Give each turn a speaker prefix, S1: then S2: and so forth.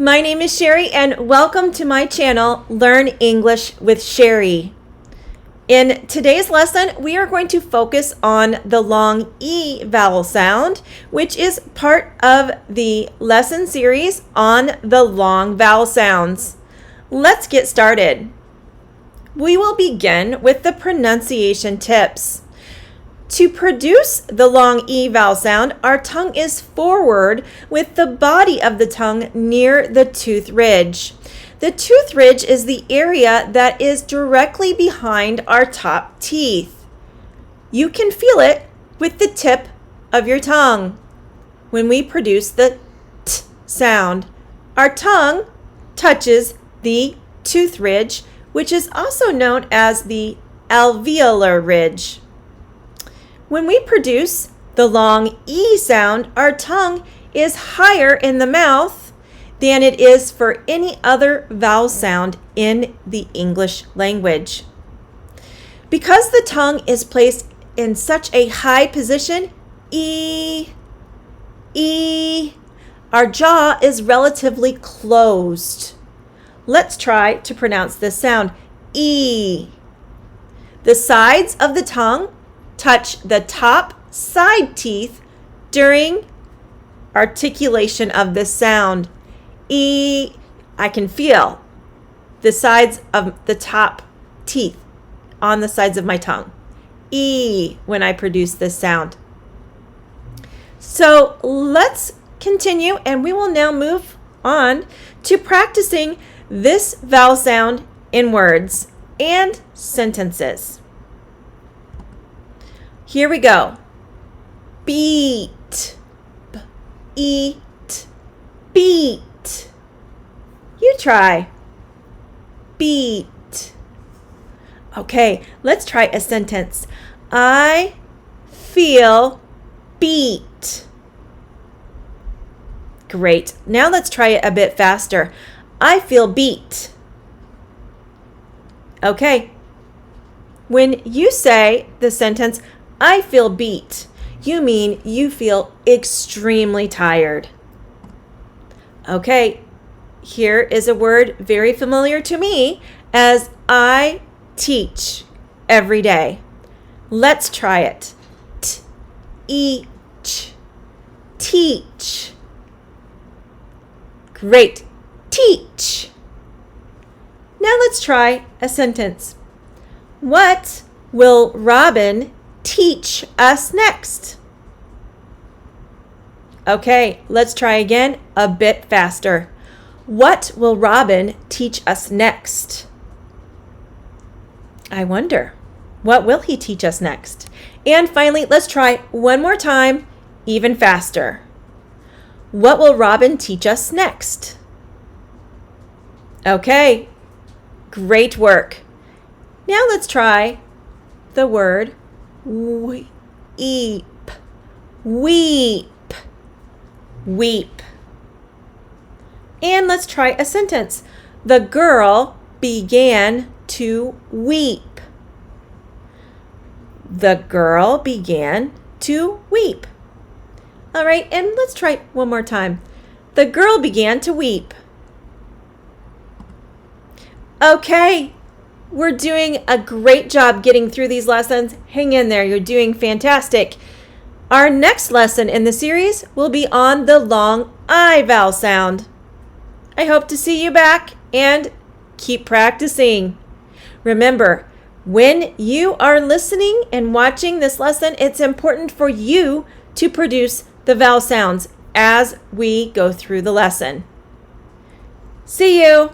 S1: My name is Sherry and welcome to my channel, Learn English with Sherry. In today's lesson, we are going to focus on the long E vowel sound, which is part of the lesson series on the long vowel sounds. Let's get started. We will begin with the pronunciation tips. To produce the long E vowel sound, our tongue is forward with the body of the tongue near the tooth ridge. The tooth ridge is the area that is directly behind our top teeth. You can feel it with the tip of your tongue. When we produce the T sound, our tongue touches the tooth ridge, which is also known as the alveolar ridge. When we produce the long E sound, our tongue is higher in the mouth than it is for any other vowel sound in the English language. Because the tongue is placed in such a high position, E, our jaw is relatively closed. Let's try to pronounce this sound, E. The sides of the tongue touch the top side teeth during articulation of this sound. E, I can feel the sides of the top teeth on the sides of my tongue. E, when I produce this sound. So let's continue, and we will now move on to practicing this vowel sound in words and sentences. Here we go. Beat, eat, beat. You try. Beat. Okay, let's try a sentence. I feel beat. Great. Now let's try it a bit faster. I feel beat. Okay. When you say the sentence, I feel beat, you mean you feel extremely tired. Okay, here is a word very familiar to me as I teach every day. Let's try it. Teach. Teach. Great. Teach. Now let's try a sentence. What will Robin teach us next? Okay, let's try again a bit faster. What will Robin teach us next? I wonder, what will he teach us next? And finally, let's try one more time, even faster. What will Robin teach us next? Okay, great work. Now let's try the word weep. Weep. Weep. And let's try a sentence. The girl began to weep. The girl began to weep. All right, and let's try one more time. The girl began to weep. Okay. We're doing a great job getting through these lessons. Hang in there. You're doing fantastic. Our next lesson in the series will be on the long I vowel sound. I hope to see you back and keep practicing. Remember, when you are listening and watching this lesson, it's important for you to produce the vowel sounds as we go through the lesson. See you.